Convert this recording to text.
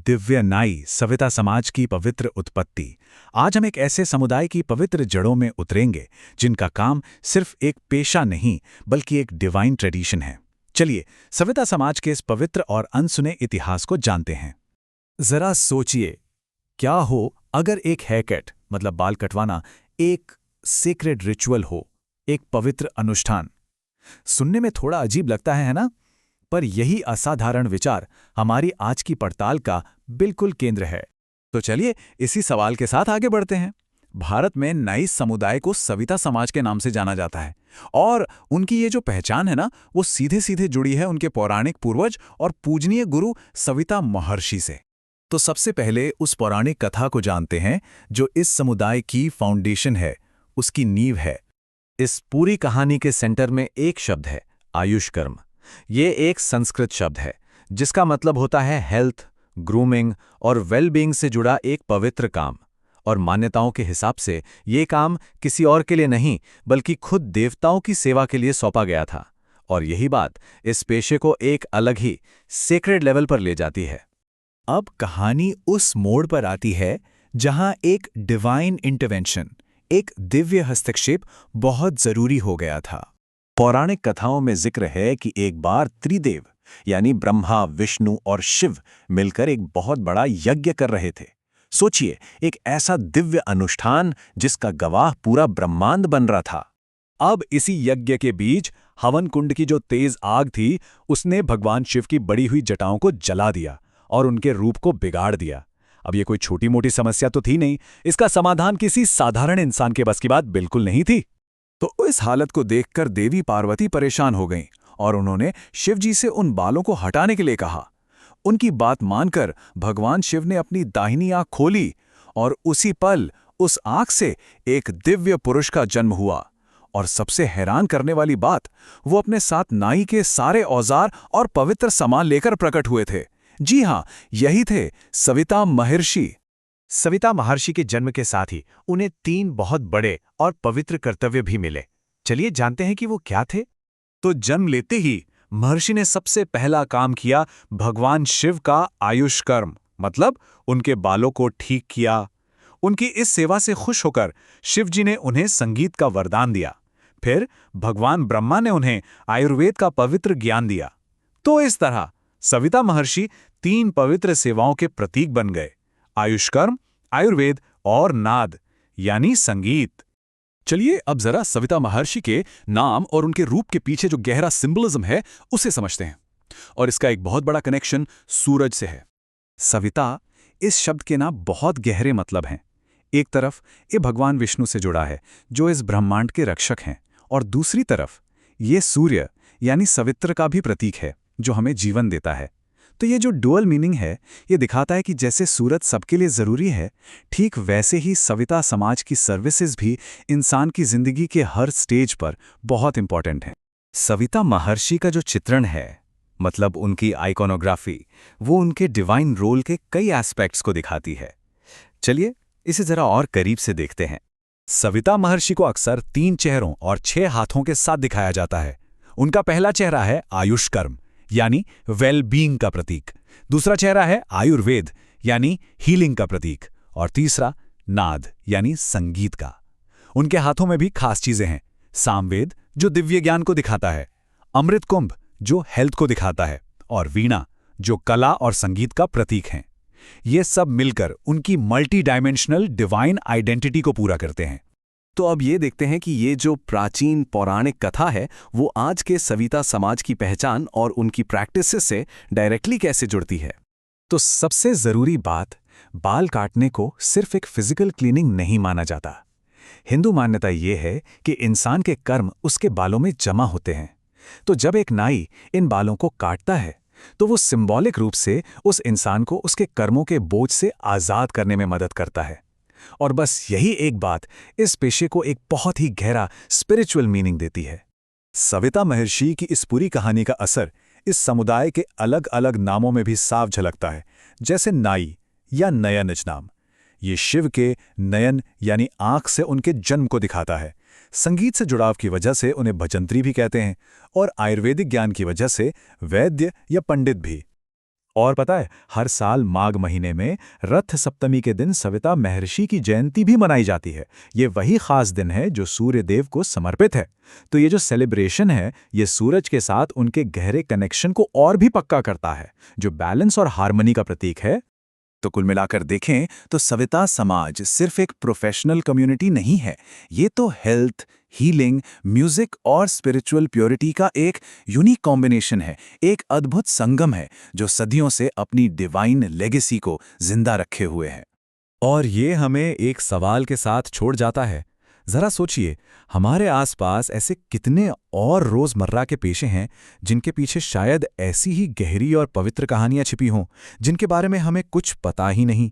दिव्य नाई सविता समाज की पवित्र उत्पत्ति। आज हम एक ऐसे समुदाय की पवित्र जड़ों में उतरेंगे जिनका काम सिर्फ एक पेशा नहीं बल्कि एक डिवाइन ट्रेडिशन है। चलिए सविता समाज के इस पवित्र और अनसुने इतिहास को जानते हैं। जरा सोचिए, क्या हो अगर एक हेयर कट मतलब बाल कटवाना एक सीक्रेट रिचुअल हो, एक पवित्र अनुष्ठान। सुनने में थोड़ा अजीब लगता है ना? पर यही असाधारण विचार हमारी आज की पड़ताल का बिल्कुल केंद्र है। तो चलिए इसी सवाल के साथ आगे बढ़ते हैं। भारत में नाई समुदाय को सविता समाज के नाम से जाना जाता है और उनकी ये जो पहचान है ना, वो सीधे सीधे जुड़ी है उनके पौराणिक पूर्वज और पूजनीय गुरु सविता महर्षि से। तो सबसे पहले उस पौराणिक कथा को जानते हैं जो इस समुदाय की फाउंडेशन है, उसकी नींव है। इस पूरी कहानी के सेंटर में एक शब्द है, आयुष कर्म। ये एक संस्कृत शब्द है जिसका मतलब होता है हेल्थ, ग्रूमिंग और वेलबींग से जुड़ा एक पवित्र काम। और मान्यताओं के हिसाब से ये काम किसी और के लिए नहीं बल्कि खुद देवताओं की सेवा के लिए सौंपा गया था। और यही बात इस पेशे को एक अलग ही सेक्रेड लेवल पर ले जाती है। अब कहानी उस मोड़ पर आती है जहां एक डिवाइन इंटरवेंशन, एक दिव्य हस्तक्षेप बहुत जरूरी हो गया था। पौराणिक कथाओं में जिक्र है कि एक बार त्रिदेव यानी ब्रह्मा, विष्णु और शिव मिलकर एक बहुत बड़ा यज्ञ कर रहे थे। सोचिए, एक ऐसा दिव्य अनुष्ठान जिसका गवाह पूरा ब्रह्मांड बन रहा था। अब इसी यज्ञ के बीच हवन कुंड की जो तेज आग थी, उसने भगवान शिव की बड़ी हुई जटाओं को जला दिया और उनके रूप को बिगाड़ दिया। अब ये कोई छोटी मोटी समस्या तो थी नहीं, इसका समाधान किसी साधारण इंसान के बस की बात बिल्कुल नहीं थी। तो इस हालत को देखकर देवी पार्वती परेशान हो गईं और उन्होंने शिवजी से उन बालों को हटाने के लिए कहा। उनकी बात मानकर भगवान शिव ने अपनी दाहिनी आंख खोली और उसी पल उस आंख से एक दिव्य पुरुष का जन्म हुआ। और सबसे हैरान करने वाली बात, वो अपने साथ नाई के सारे औजार और पवित्र सामान लेकर प्रकट हुए थे। जी हां, यही थे सविता महर्षि। सविता महर्षि के जन्म के साथ ही उन्हें 3 बहुत बड़े और पवित्र कर्तव्य भी मिले। चलिए जानते हैं कि वो क्या थे। तो जन्म लेते ही महर्षि ने सबसे पहला काम किया भगवान शिव का आयुष कर्म, मतलब उनके बालों को ठीक किया। उनकी इस सेवा से खुश होकर शिवजी ने उन्हें संगीत का वरदान दिया। फिर भगवान ब्रह्मा ने उन्हें आयुर्वेद का पवित्र ज्ञान दिया। तो इस तरह सविता महर्षि 3 पवित्र सेवाओं के प्रतीक बन गए, आयुष कर्म, आयुर्वेद और नाद यानी संगीत। चलिए अब जरा सविता महर्षि के नाम और उनके रूप के पीछे जो गहरा सिंबलिज्म है उसे समझते हैं। और इसका एक बहुत बड़ा कनेक्शन सूरज से है। सविता इस शब्द के ना बहुत गहरे मतलब हैं। एक तरफ ये भगवान विष्णु से जुड़ा है जो इस ब्रह्मांड के रक्षक हैं, और दूसरी तरफ ये सूर्य यानी सवित्र का भी प्रतीक है जो हमें जीवन देता है। तो ये जो डुअल मीनिंग है, ये दिखाता है कि जैसे सूरज सबके लिए ज़रूरी है, ठीक वैसे ही सविता समाज की सर्विसेज भी इंसान की ज़िंदगी के हर स्टेज पर बहुत इंपॉर्टेंट हैं। सविता महर्षि का जो चित्रण है, मतलब उनकी आइकोनोग्राफी, वो उनके डिवाइन रोल के कई एस्पेक्ट्स को दिखाती है। चलिए इसे ज़रा और करीब से देखते हैं। सविता महर्षि को अक्सर 3 चेहरों और 6 हाथों के साथ दिखाया जाता है। उनका पहला चेहरा है आयुष कर्म यानी वेल बीइंग का प्रतीक, दूसरा चेहरा है आयुर्वेद यानी हीलिंग का प्रतीक, और तीसरा नाद यानी संगीत का। उनके हाथों में भी खास चीजें हैं, सामवेद जो दिव्य ज्ञान को दिखाता है, अमृत कुंभ जो हेल्थ को दिखाता है, और वीणा जो कला और संगीत का प्रतीक हैं। ये सब मिलकर उनकी मल्टी डायमेंशनल डिवाइन आइडेंटिटी को पूरा करते हैं। तो अब ये देखते हैं कि ये जो प्राचीन पौराणिक कथा है वो आज के सविता समाज की पहचान और उनकी प्रैक्टिसेस से डायरेक्टली कैसे जुड़ती है। तो सबसे ज़रूरी बात, बाल काटने को सिर्फ एक फिजिकल क्लीनिंग नहीं माना जाता। हिंदू मान्यता ये है कि इंसान के कर्म उसके बालों में जमा होते हैं। तो जब एक नाई इन बालों को काटता है तो वो सिंबॉलिक रूप से उस इंसान को उसके कर्मों के बोझ से आज़ाद करने में मदद करता है। और बस यही एक बात इस पेशे को एक बहुत ही गहरा स्पिरिचुअल मीनिंग देती है। सविता महर्षि की इस पूरी कहानी का असर इस समुदाय के अलग अलग नामों में भी साफ झलकता है, जैसे नाई या नयनज नाम। ये शिव के नयन यानी आंख से उनके जन्म को दिखाता है। संगीत से जुड़ाव की वजह से उन्हें भजंत्री भी कहते हैं, और आयुर्वेदिक ज्ञान की वजह से वैद्य या पंडित भी। और पता है, हर साल माघ महीने में रथ सप्तमी के दिन सविता महर्षि की जयंती भी मनाई जाती है। ये वही खास दिन है जो सूर्य देव को समर्पित है। तो ये जो सेलिब्रेशन है, ये सूरज के साथ उनके गहरे कनेक्शन को और भी पक्का करता है, जो बैलेंस और हार्मनी का प्रतीक है। तो कुल मिलाकर देखें तो सविता समाज सिर्फ एक प्रोफेशनल कम्युनिटी नहीं है, ये तो हेल्थ, हीलिंग, म्यूजिक और स्पिरिचुअल प्योरिटी का एक यूनिक कॉम्बिनेशन है, एक अद्भुत संगम है जो सदियों से अपनी डिवाइन लेगेसी को जिंदा रखे हुए है। और ये हमें एक सवाल के साथ छोड़ जाता है। जरा सोचिए, हमारे आसपास ऐसे कितने और रोजमर्रा के पेशे हैं जिनके पीछे शायद ऐसी ही गहरी और पवित्र कहानियां छिपी हों, जिनके बारे में हमें कुछ पता ही नहीं।